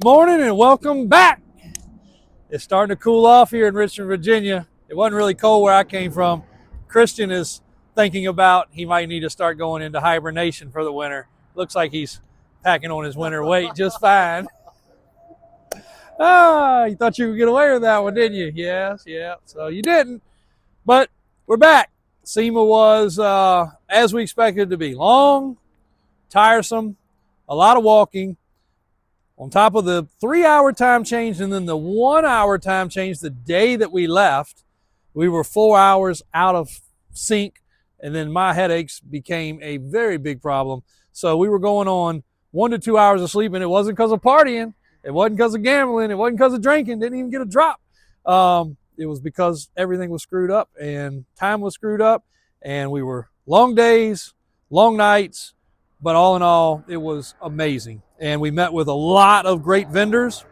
Morning and welcome back. It's starting to cool off here in Richmond, Virginia. It wasn't really cold where I came from. Christian is thinking about he might need to start going into hibernation for the winter. Looks like he's packing on his winter weight just fine. You thought you could get away with that one, didn't you? Yes, yeah. So you didn't. But we're back. SEMA was as we expected it to be. Long, tiresome, a lot of walking. On top of the 3-hour time change and then the 1-hour time change the day that we left, we were 4 hours out of sync, and then my headaches became a very big problem. So we were going on 1 to 2 hours of sleep, and it wasn't because of partying. It wasn't because of gambling. It wasn't because of drinking. Didn't even get a drop. It was because everything was screwed up and time was screwed up, and we were long days, long nights, but all in all, it was amazing. And we met with a lot of great vendors.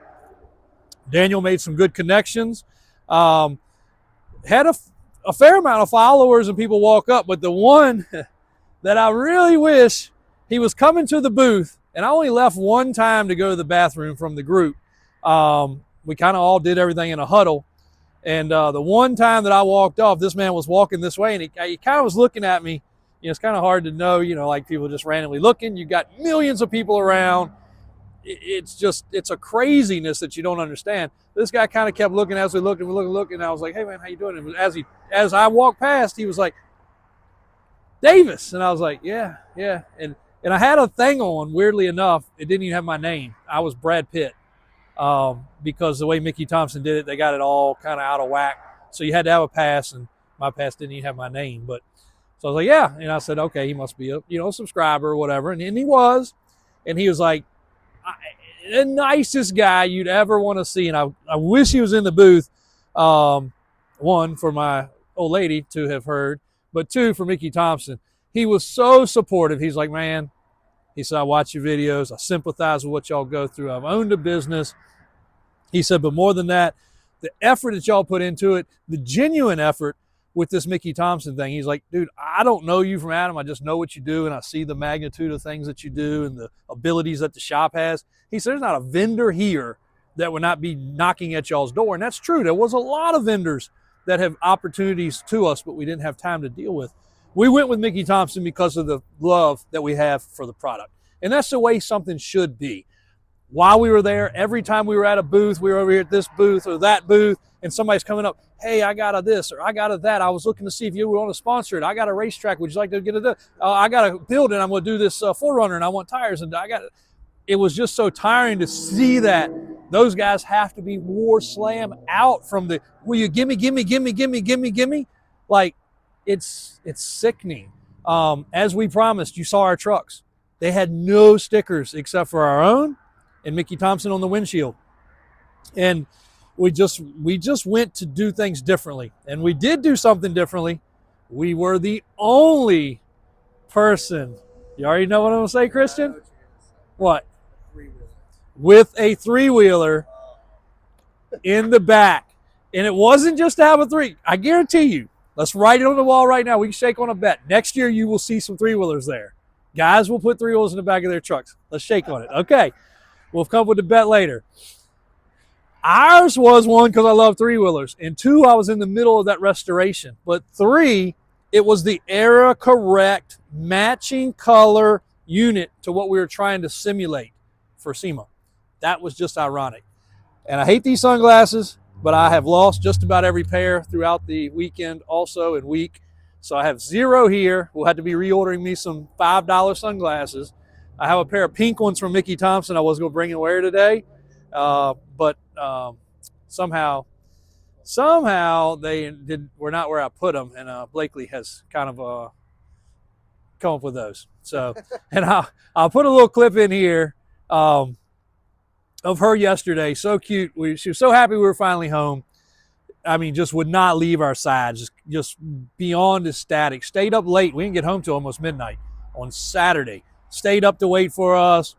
Daniel made some good connections. Had a fair amount of followers and people walk up, but the one that I really wish he was coming to the booth, and I only left one time to go to the bathroom from the group. We kind of all did everything in a huddle. And the one time that I walked off, this man was walking this way, and he kind of was looking at me. You know, it's kind of hard to know, like people just randomly looking. You got millions of people around. It's a craziness that you don't understand. This guy kind of kept looking as we looked, and we looked, and I was like, "Hey man, how you doing?" And as I walked past, he was like, "Davis," and I was like, "Yeah." And I had a thing on. Weirdly enough, it didn't even have my name. I was Brad Pitt, because the way Mickey Thompson did it, they got it all kind of out of whack. So you had to have a pass, and my pass didn't even have my name, but. So I was like, yeah. And I said, okay, he must be a subscriber or whatever. And he was. And he was like, the nicest guy you'd ever want to see. And I wish he was in the booth, one, for my old lady to have heard, but two, for Mickey Thompson. He was so supportive. He's like, man, he said, I watch your videos. I sympathize with what y'all go through. I've owned a business. He said, but more than that, the effort that y'all put into it, the genuine effort, with this Mickey Thompson thing. He's like, dude, I don't know you from Adam. I just know what you do, and I see the magnitude of things that you do and the abilities that the shop has. He said, there's not a vendor here that would not be knocking at y'all's door. And that's true. There was a lot of vendors that have opportunities to us, but we didn't have time to deal with. We went with Mickey Thompson because of the love that we have for the product. And that's the way something should be. While we were there, every time we were at a booth, we were over here at this booth or that booth, and somebody's coming up, hey, I got a this or I got a that. I was looking to see if you want to sponsor it. I got a racetrack. Would you like to get a I got a building. I'm going to do this 4Runner, and I want tires. And it was just so tiring to see that those guys have to be war slam out from the, will you gimme. Like, it's sickening. As we promised, you saw our trucks. They had no stickers except for our own and Mickey Thompson on the windshield. And we just went to do things differently. And we did do something differently. We were the only person, you already know what I'm going to say, Christian? What? With a three-wheeler in the back. And it wasn't just to have a three. I guarantee you, let's write it on the wall right now. We can shake on a bet. Next year, you will see some three-wheelers there. Guys will put three-wheelers in the back of their trucks. Let's shake on it. Okay. We'll come up with the bet later. Ours was, one, because I love three-wheelers, and two, I was in the middle of that restoration. But three, it was the era-correct matching color unit to what we were trying to simulate for SEMA. That was just ironic. And I hate these sunglasses, but I have lost just about every pair throughout the weekend also and week. So I have 0 here. We'll have to be reordering me some $5 sunglasses. I have a pair of pink ones from Mickey Thompson I was going to bring and wear today. But somehow they were not where I put them. And Blakely has kind of come up with those. So, and I'll put a little clip in here of her yesterday. So cute. She was so happy we were finally home. I mean, just would not leave our side. Just beyond ecstatic. Stayed up late. We didn't get home till almost midnight on Saturday. Stayed up to wait for us.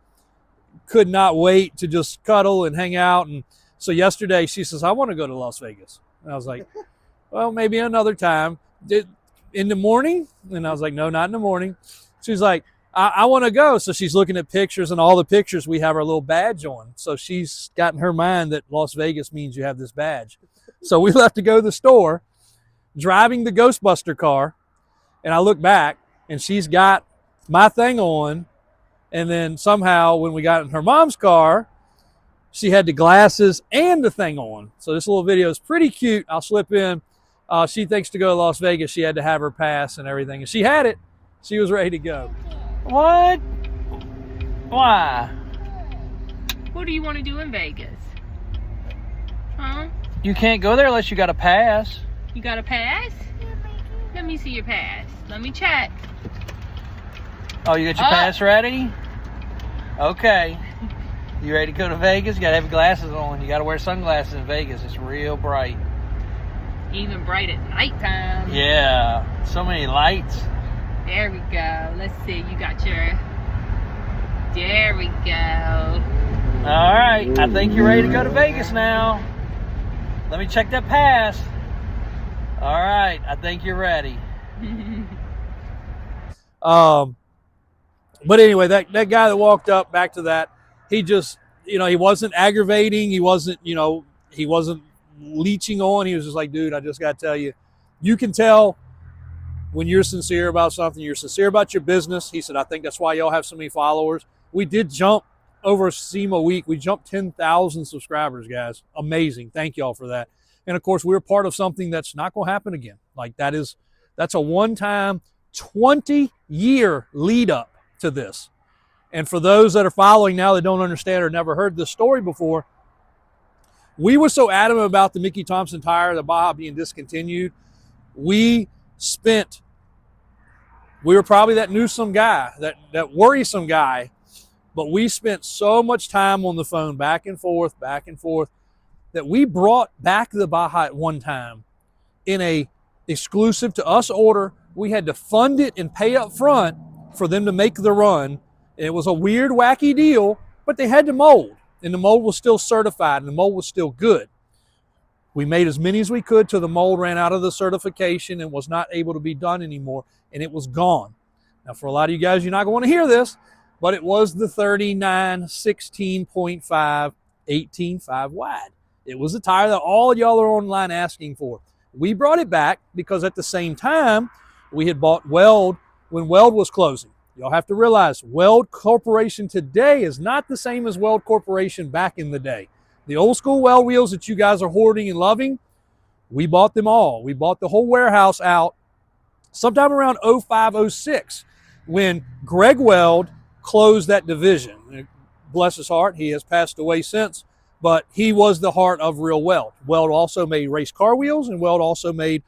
Could not wait to just cuddle and hang out. And so yesterday she says, I want to go to Las Vegas. And I was like, well, maybe another time. In the morning? And I was like, no, not in the morning. She's like, I want to go. So she's looking at pictures, and all the pictures we have our little badge on. So she's got in her mind that Las Vegas means you have this badge. So we left to go to the store, driving the Ghostbuster car, and I look back, and she's got my thing on, and then somehow when we got in her mom's car, she had the glasses and the thing on. So this little video is pretty cute. I'll slip in. She thinks to go to Las Vegas, she had to have her pass and everything, and she had it. She was ready to go. What? Why? What do you want to do in Vegas? Huh? You can't go there unless you got a pass. You got a pass? Let me see your pass. Let me check. Oh, you got your pass ready? Okay. You ready to go to Vegas? You got to have your glasses on. You got to wear sunglasses in Vegas. It's real bright. Even bright at nighttime. Yeah. So many lights. There we go. Let's see. You got your... There we go. All right. I think you're ready to go to Vegas now. Let me check that pass. All right. I think you're ready. But anyway, that guy that walked up back to that, he just, he wasn't aggravating. He wasn't, he wasn't leeching on. He was just like, dude, I just got to tell you, you can tell when you're sincere about something, you're sincere about your business. He said, I think that's why y'all have so many followers. We did jump over SEMA week. We jumped 10,000 subscribers, guys. Amazing. Thank y'all for that. And of course, we're part of something that's not going to happen again. Like that's a one-time 20-year lead up to this. And for those that are following now that don't understand or never heard this story before, we were so adamant about the Mickey Thompson tire, the Baja being discontinued. We were probably that Newsome guy, that worrisome guy, but we spent so much time on the phone back and forth, that we brought back the Baja at one time in a exclusive to us order. We had to fund it and pay up front for them to make the run. It was a weird, wacky deal, but they had to mold, and the mold was still certified, and the mold was still good. We made as many as we could till the mold ran out of the certification and was not able to be done anymore, and it was gone. Now, for a lot of you guys, you're not going to want to hear this, but it was the 39 16.5 18.5 wide. It was a tire that all of y'all are online asking for. We brought it back because at the same time, we had bought Weld when Weld was closing. Y'all have to realize Weld Corporation today is not the same as Weld Corporation back in the day. The old school Weld wheels that you guys are hoarding and loving, we bought them all. We bought the whole warehouse out sometime around 05, 06 when Greg Weld closed that division. Bless his heart, he has passed away since, but he was the heart of real Weld. Weld also made race car wheels, and Weld also made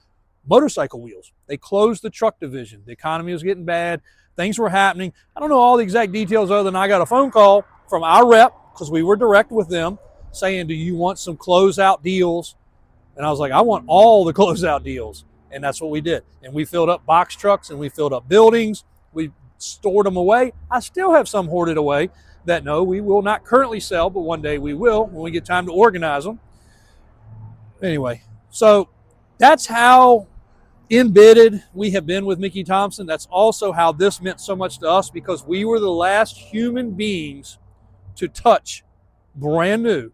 motorcycle wheels. They closed the truck division. The economy was getting bad. Things were happening. I don't know all the exact details other than I got a phone call from our rep, because we were direct with them, saying, do you want some closeout deals? And I was like, I want all the closeout deals. And that's what we did. And we filled up box trucks, and we filled up buildings. We stored them away. I still have some hoarded away that no, we will not currently sell, but one day we will when we get time to organize them. Anyway, so that's how embedded we have been with Mickey Thompson. That's also how this meant so much to us, because we were the last human beings to touch brand new.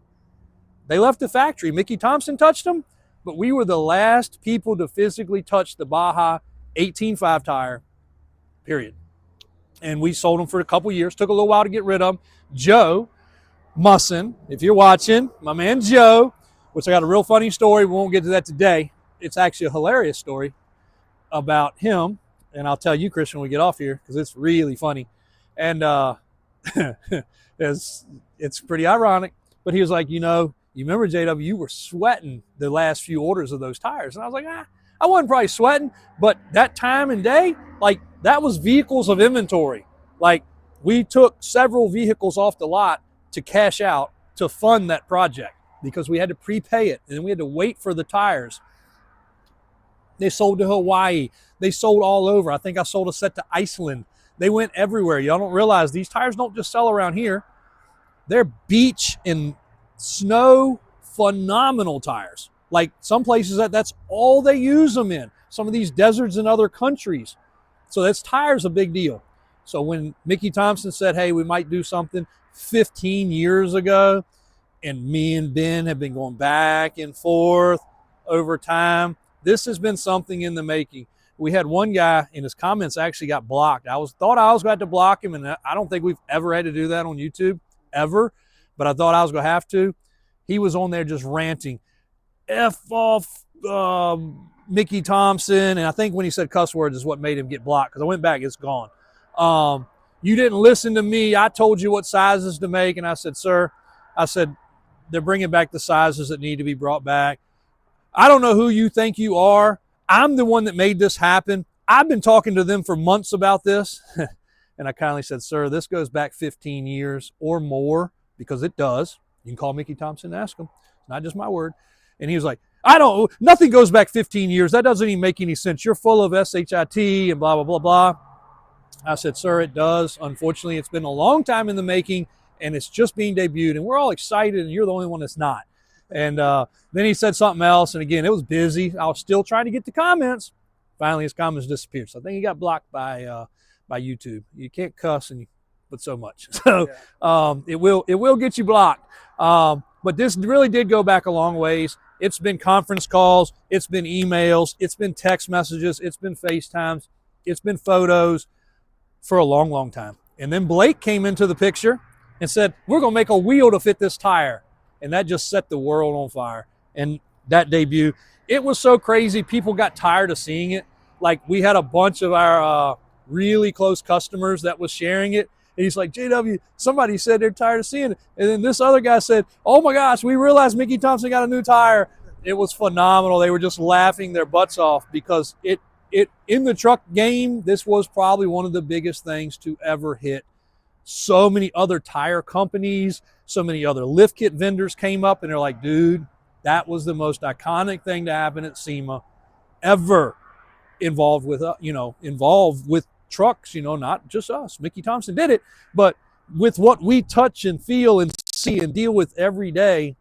They left the factory. Mickey Thompson touched them, but we were the last people to physically touch the Baja 18.5 tire, period. And we sold them for a couple years. Took a little while to get rid of them. Joe Musson, if you're watching, my man Joe, which I got a real funny story. We won't get to that today. It's actually a hilarious story about him. And I'll tell you, Chris, when we get off here, because it's really funny. And it's pretty ironic. But he was like, you remember, JW, you were sweating the last few orders of those tires. And I was like, I wasn't probably sweating, but that time and day, like, that was vehicles of inventory. Like, we took several vehicles off the lot to cash out to fund that project because we had to prepay it, and then we had to wait for the tires. They sold to Hawaii. They sold all over. I think I sold a set to Iceland. They went everywhere. Y'all don't realize these tires don't just sell around here. They're beach and snow phenomenal tires. Like, some places that's all they use them in. Some of these deserts in other countries. So that's tires a big deal. So when Mickey Thompson said, hey, we might do something 15 years ago, and me and Ben have been going back and forth over time, this has been something in the making. We had one guy in his comments actually got blocked. Thought I was going to have to block him, and I don't think we've ever had to do that on YouTube, ever. But I thought I was going to have to. He was on there just ranting, F off Mickey Thompson. And I think when he said cuss words is what made him get blocked, because I went back, it's gone. You didn't listen to me. I told you what sizes to make. And I said, sir, they're bringing back the sizes that need to be brought back. I don't know who you think you are. I'm the one that made this happen. I've been talking to them for months about this. And I kindly said, sir, this goes back 15 years or more, because it does. You can call Mickey Thompson and ask him. It's not just my word. And he was like, nothing goes back 15 years. That doesn't even make any sense. You're full of SHIT and blah, blah, blah, blah. I said, sir, it does. Unfortunately, it's been a long time in the making, and it's just being debuted. And we're all excited, and you're the only one that's not. And then he said something else, and again, it was busy. I was still trying to get the comments. Finally, his comments disappeared. So I think he got blocked by YouTube. You can't cuss, but so much. So it will get you blocked. But this really did go back a long ways. It's been conference calls. It's been emails. It's been text messages. It's been FaceTimes. It's been photos for a long, long time. And then Blake came into the picture and said, we're going to make a wheel to fit this tire. And that just set the world on fire. And that debut, it was so crazy. People got tired of seeing it. Like, we had a bunch of our really close customers that was sharing it. And he's like, JW, somebody said they're tired of seeing it. And then this other guy said, oh my gosh, we realized Mickey Thompson got a new tire. It was phenomenal. They were just laughing their butts off, because it in the truck game, this was probably one of the biggest things to ever hit. So many other tire companies, so many other lift kit vendors came up, and they're like, dude, that was the most iconic thing to happen at SEMA ever, involved with trucks, not just us. Mickey Thompson did it, but with what we touch and feel and see and deal with every day,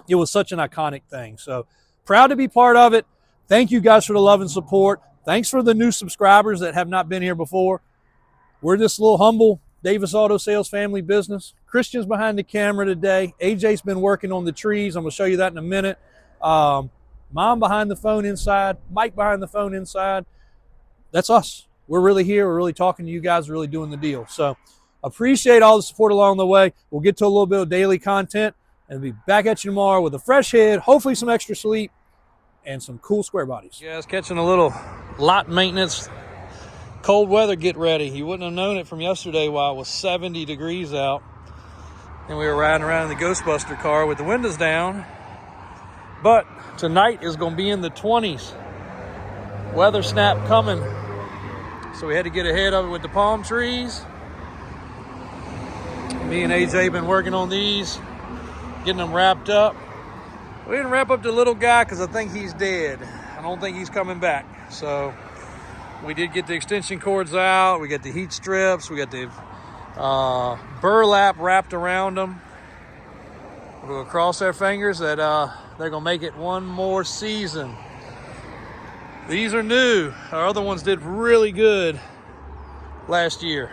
it was such an iconic thing. So proud to be part of it. Thank you guys for the love and support. Thanks for the new subscribers that have not been here before. We're this little humble Davis Auto Sales family business. Christian's behind the camera today. AJ's been working on the trees. I'm going to show you that in a minute. Mom behind the phone inside. Mike behind the phone inside. That's us. We're really here. We're really talking to you guys. We're really doing the deal. So appreciate all the support along the way. We'll get to a little bit of daily content and be back at you tomorrow with a fresh head, hopefully some extra sleep, and some cool square bodies. You guys catching a little lot maintenance. Cold weather, get ready. You wouldn't have known it from yesterday while it was 70 degrees out. And we were riding around in the Ghostbuster car with the windows down. But tonight is going to be in the 20s. Weather snap coming. So we had to get ahead of it with the palm trees. Me and AJ been working on these, getting them wrapped up. We didn't wrap up the little guy because I think he's dead. I don't think he's coming back. So we did get the extension cords out. We got the heat strips. We got the burlap wrapped around them. We're going to cross our fingers that they're going to make it one more season. These are new. Our other ones did really good last year,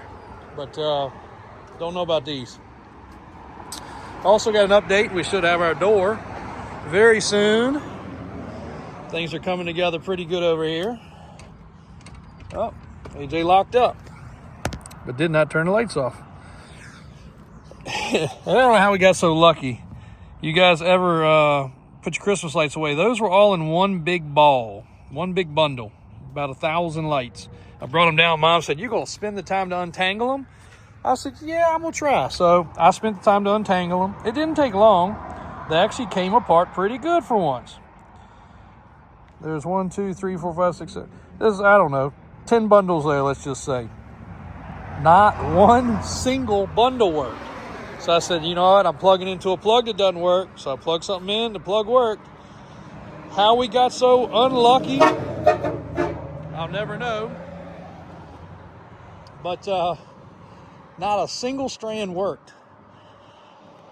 but don't know about these. Also got an update. We should have our door very soon. Things are coming together pretty good over here. Oh, AJ locked up, but did not turn the lights off. I don't know how we got so lucky. You guys ever put your Christmas lights away? Those were all in one big ball, one big bundle, about 1,000 lights. I brought them down. Mom said, you gonna spend the time to untangle them? I said, yeah, I'm gonna try. So I spent the time to untangle them. It didn't take long. They actually came apart pretty good for once. There's 1, 2, 3, 4, 5, 6, 7. There's, I don't know, 10 bundles there, let's just say. Not one single bundle worked. So I said, you know what? I'm plugging into a plug that doesn't work. So I plugged something in, the plug worked. How we got so unlucky, I'll never know. But not a single strand worked.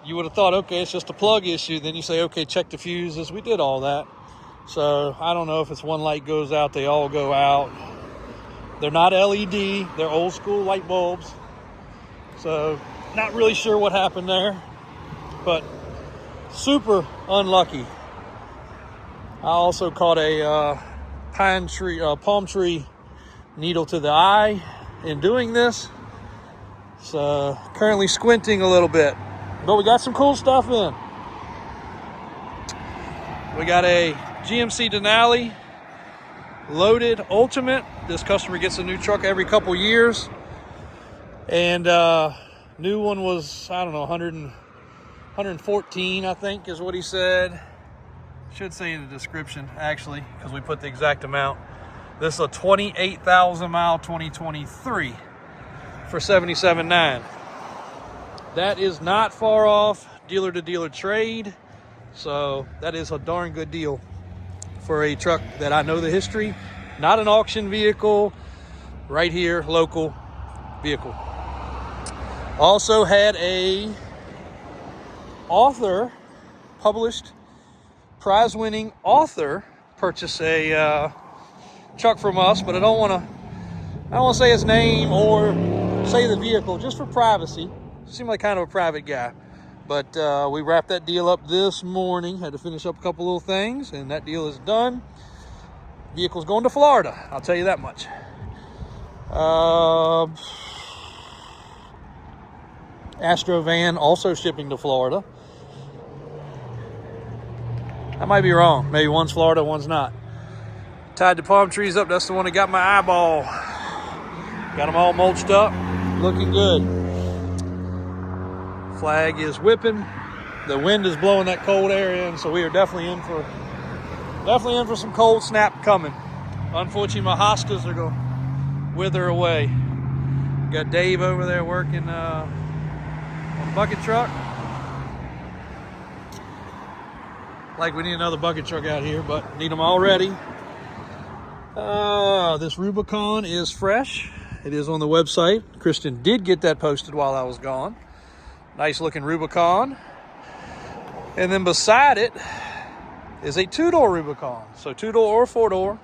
You would have thought, okay, it's just a plug issue. Then you say, okay, check the fuses. We did all that. So I don't know if it's one light goes out, they all go out. They're not LED, they're old school light bulbs. So not really sure what happened there, but super unlucky. I also caught a palm tree needle to the eye in doing this. So currently squinting a little bit, but we got some cool stuff in. We got a GMC Denali loaded ultimate. This customer gets a new truck every couple years, and new one was, I don't know, 114 I think is what he said. Should say in the description actually, because we put the exact amount. This is a 28,000 mile 2023 for $77,900. That is not far off dealer to dealer trade. So that is a darn good deal for a truck that I know the history. Not an auction vehicle, right here, local vehicle. Also had a author, published, prize-winning author, purchase a truck from us, but I don't want to say his name or say the vehicle, just for privacy. Seemed like kind of a private guy. But we wrapped that deal up this morning. Had to finish up a couple little things, and that deal is done. Vehicle's going to Florida, I'll tell you that much. Astro van also shipping to Florida. I might be wrong. Maybe one's Florida, one's not. Tied the palm trees up. That's the one that got my eyeball. Got them all mulched up. Looking good. Flag is whipping. The wind is blowing that cold air in, so we are definitely in for some cold snap coming. Unfortunately, my hostas are going to wither away. Got Dave over there working on the bucket truck. Like we need another bucket truck out here, but need them already. This Rubicon is fresh. It is on the website. Kristen did get that posted while I was gone. Nice looking Rubicon. And then beside it is a two-door Rubicon. So two-door or four-door.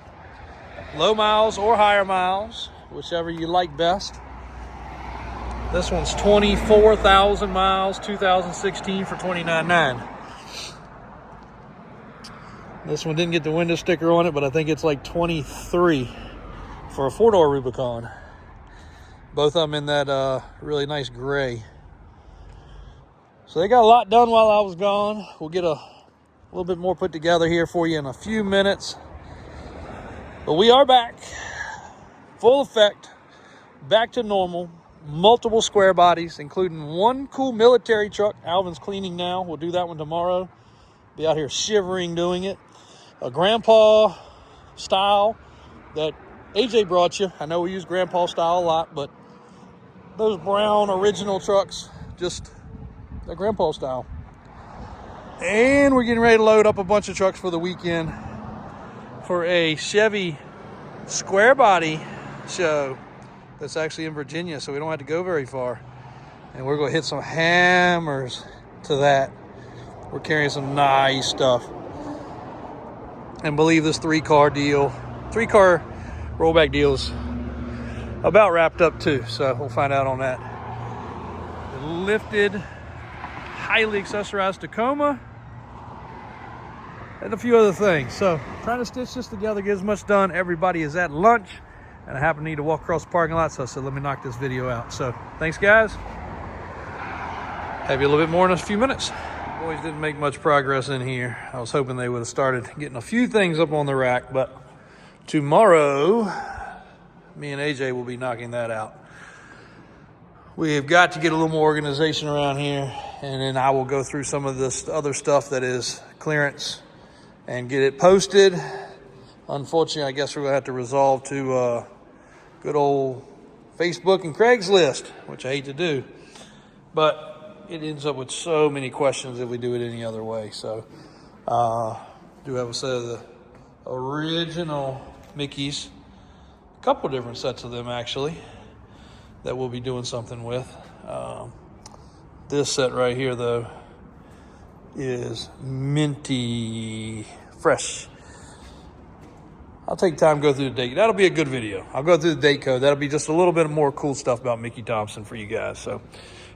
Low miles or higher miles, whichever you like best. This one's 24,000 miles, 2016 for $29,900. This one didn't get the window sticker on it, but I think it's like 23 for a four-door Rubicon. Both of them in that really nice gray. So they got a lot done while I was gone. We'll get a little bit more put together here for you in a few minutes. But we are back, full effect, back to normal. Multiple square bodies, including one cool military truck. Alvin's cleaning now. We'll do that one tomorrow. Be out here shivering doing it. A grandpa style that AJ brought you. I know we use grandpa style a lot, but those brown original trucks, just the grandpa style. And we're getting ready to load up a bunch of trucks for the weekend for a Chevy square body show that's actually in Virginia, so we don't have to go very far. And we're going to hit some hammers to that. We're carrying some nice stuff. And believe this three-car rollback deal is about wrapped up too, so we'll find out on that. The lifted, highly accessorized Tacoma, and a few other things. So trying to stitch this together, get as much done. Everybody is at lunch, and I happen to need to walk across the parking lot, so I said let me knock this video out. So thanks guys. Have you a little bit more in a few minutes. Boys didn't make much progress in here. I was hoping they would have started getting a few things up on the rack, but tomorrow me and AJ will be knocking that out. We've got to get a little more organization around here, and then I will go through some of this other stuff that is clearance and get it posted. Unfortunately, I guess we're gonna have to resolve to good old Facebook and Craigslist, which I hate to do, but it ends up with so many questions if we do it any other way. So do have a set of the original Mickeys, a couple different sets of them actually, that we'll be doing something with. This set right here though is minty fresh. I'll take time to go through the date. That'll be a good video. I'll go through the date code. That'll be just a little bit more cool stuff about Mickey Thompson for you guys. So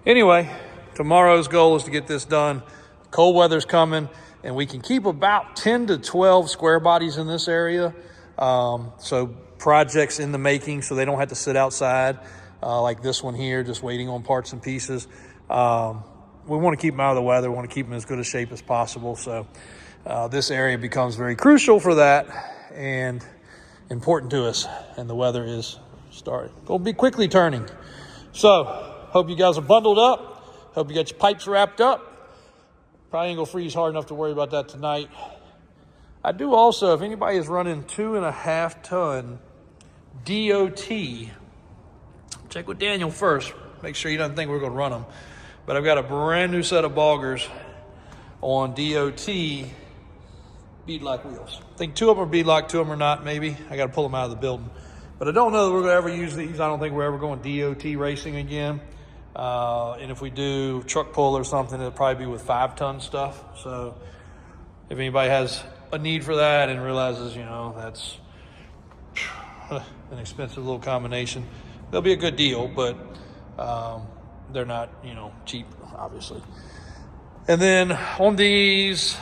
anyway, tomorrow's goal is to get this done. Cold weather's coming, and we can keep about 10 to 12 square bodies in this area. So projects in the making, so they don't have to sit outside like this one here, just waiting on parts and pieces. We want to keep them out of the weather. We want to keep them in as good a shape as possible. So this area becomes very crucial for that and important to us. And the weather is going to be quickly turning. So hope you guys are bundled up. Hope you got your pipes wrapped up. Probably ain't going to freeze hard enough to worry about that tonight. I do also, if anybody is running 2.5 ton DOT, check with Daniel first. Make sure he doesn't think we're going to run them. But I've got a brand new set of boggers on DOT beadlock wheels. I think 2 of them are beadlock, 2 of them are not, maybe. I got to pull them out of the building. But I don't know that we're going to ever use these. I don't think we're ever going DOT racing again. And if we do truck pull or something, it'll probably be with 5-ton stuff. So if anybody has a need for that and realizes, you know, that's an expensive little combination, they'll be a good deal, but they're not, you know, cheap, obviously. And then on these,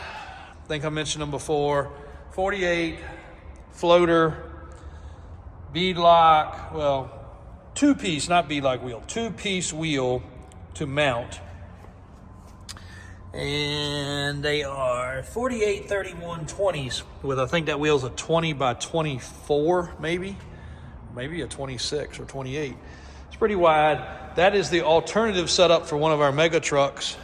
I think I mentioned them before, 48 floater, beadlock, well, 2-piece, not beadlock wheel, 2-piece wheel to mount. And they are 48, 31, 20s with, I think that wheel's a 20 by 24, maybe a 26 or 28. It's pretty wide. That is the alternative setup for one of our mega trucks.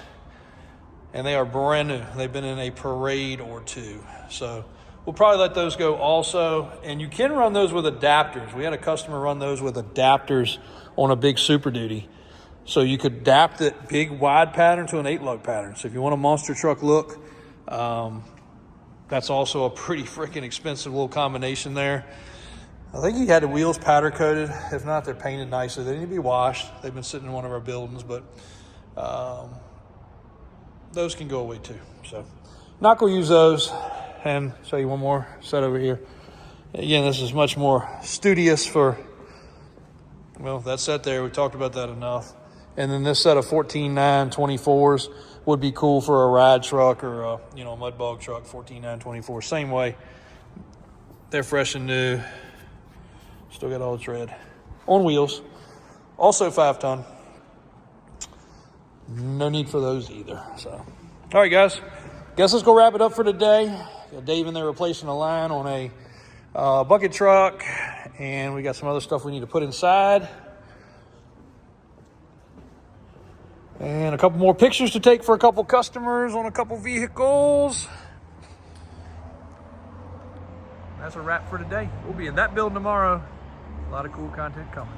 And they are brand new. They've been in a parade or two. So we'll probably let those go also. And you can run those with adapters. We had a customer run those with adapters on a big Super Duty. So you could adapt that big wide pattern to an 8-lug pattern. So if you want a monster truck look, that's also a pretty freaking expensive little combination there. I think he had the wheels powder coated. If not, they're painted nicely. They need to be washed. They've been sitting in one of our buildings, but those can go away too. So not going to use those. And show you one more set over here. Again, this is much more studious for, well, that set there. We talked about that enough. And then this set of 14.9 24s would be cool for a ride truck or a, you know, mud bog truck. 14.9 24, same way. They're fresh and new. Still got all the tread on wheels. Also 5-ton. No need for those either. So, all right, guys. Guess let's go wrap it up for today. Got Dave in there replacing a line on a bucket truck, and we got some other stuff we need to put inside. And a couple more pictures to take for a couple customers on a couple vehicles. That's a wrap for today. We'll be in that building tomorrow. A lot of cool content coming.